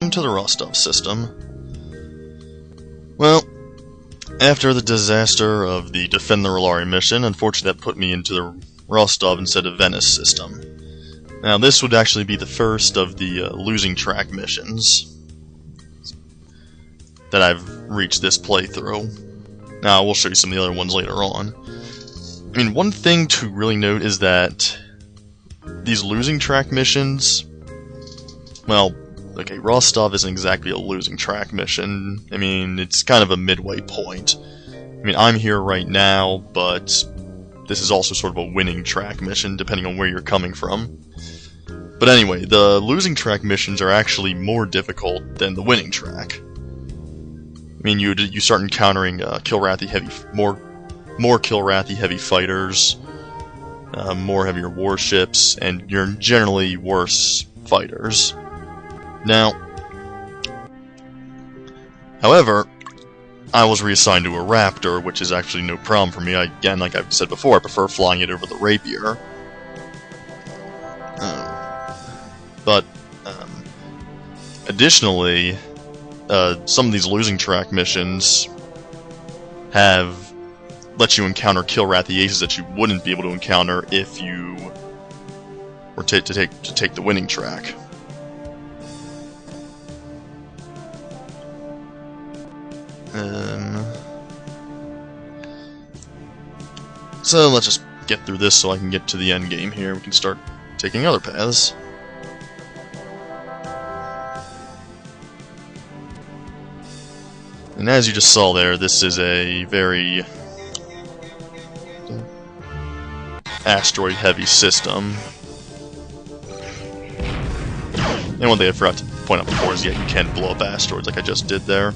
To the Rostov system. Well, after the disaster of the Defend the Rolari mission, unfortunately that put me into the Rostov instead of Venice system. Now this would actually be the first of the losing track missions that I've reached this playthrough. Now we'll show you some of the other ones later on. I mean, one thing to really note is that these losing track missions, well, okay, Rostov isn't exactly a losing track mission. I mean, it's kind of a midway point. I mean, I'm here right now, but this is also sort of a winning track mission, depending on where you're coming from. But anyway, the losing track missions are actually more difficult than the winning track. I mean, you start encountering more Kilrathi heavy fighters, more heavier warships, and you're generally worse fighters. Now, however, I was reassigned to a Raptor, which is actually no problem for me. Again, like I've said before, I prefer flying it over the Rapier. Additionally, some of these losing track missions let you encounter Kilrathi aces that you wouldn't be able to encounter if you were to take the winning track. So let's just get through this so I can get to the end game here. We can start taking other paths. And as you just saw there, this is a very asteroid-heavy system. And one thing I forgot to point out before is, yeah, you can blow up asteroids like I just did there.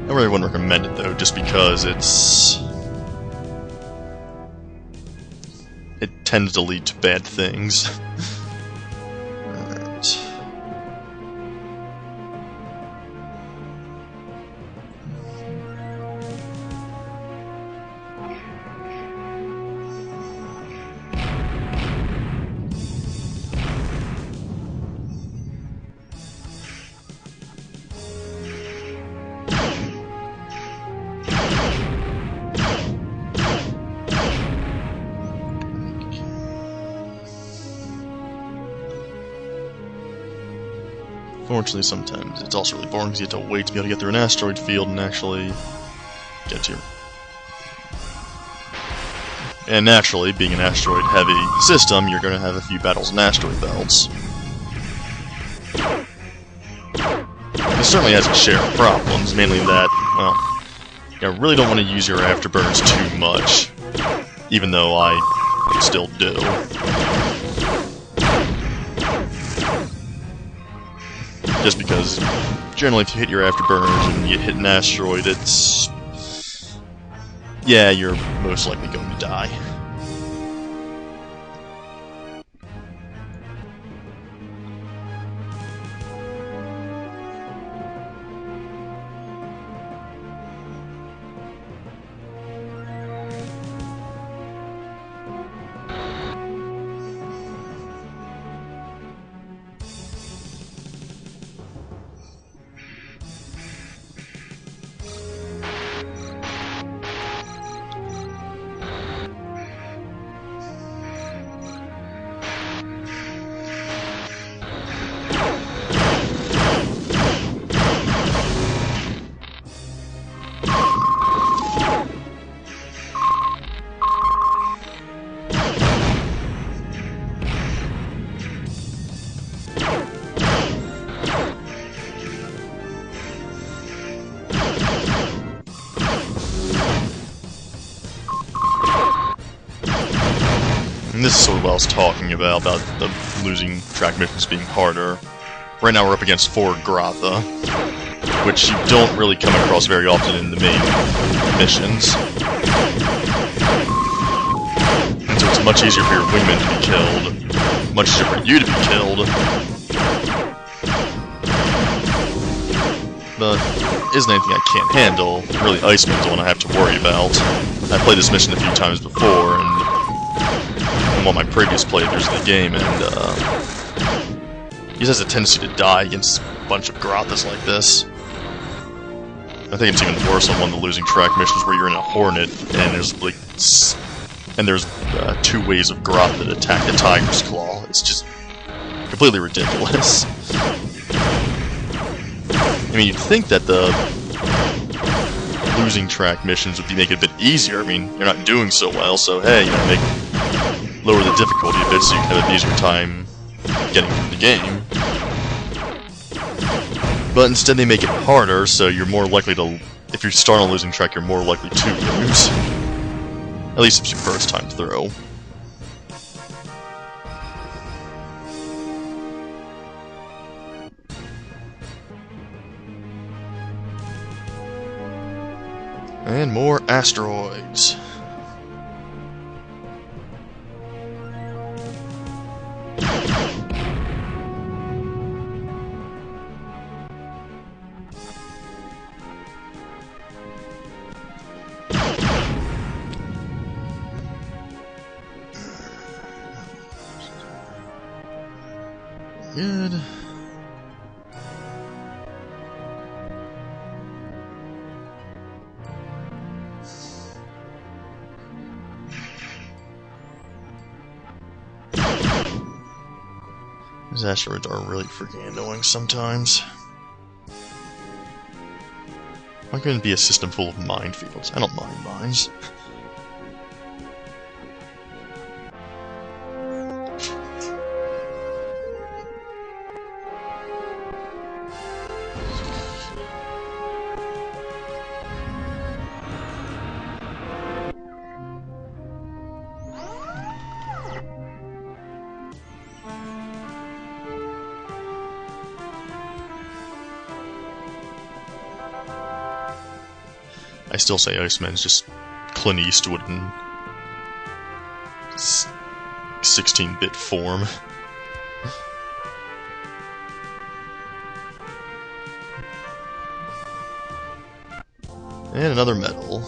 I really wouldn't recommend it though, just because it tends to lead to bad things. Alright. Fortunately, sometimes it's also really boring because you have to wait to be able to get through an asteroid field and actually get to your... And naturally, being an asteroid-heavy system, you're going to have a few battles in asteroid belts. It certainly has its share of problems, mainly that, well, you really don't want to use your afterburners too much, even though I still do. Just because, generally, if you hit your afterburners and you hit an asteroid, yeah, you're most likely going to die. And this is sort of what I was talking about the losing track missions being harder. Right now we're up against Fort Grotha, which you don't really come across very often in the main missions. And so it's much easier for your wingmen to be killed, much easier for you to be killed. But isn't anything I can't handle. Really, Iceman's the one I have to worry about. I played this mission a few times before, and in one of my previous playthroughs of the game, and he just has a tendency to die against a bunch of Grothas like this. I think it's even worse on one of the losing track missions where you're in a Hornet, and there's like, two ways of Groth that attack the Tiger's Claw. It's just completely ridiculous. I mean, you'd think that the losing track missions would make it a bit easier. I mean, you're not doing so well, so hey, lower the difficulty a bit so you can have an easier time getting through the game. But instead they make it harder, so you're more likely to, if you start on a losing track, you're more likely to lose. At least if it's your first time through. And more asteroids. Good. These asteroids are really freaking annoying sometimes. Why couldn't it be a system full of minefields? I don't mind mines. I still say Iceman's just Clint Eastwood in 16-bit form. And another medal.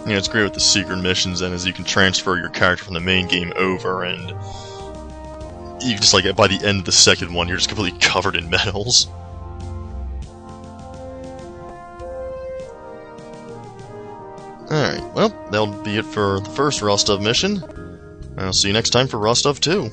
Yeah, it's great with the secret missions, and as you can transfer your character from the main game over, and you just like by the end of the second one, you're just completely covered in medals. Alright, well, that'll be it for the first Rostov mission. I'll see you next time for Rostov 2.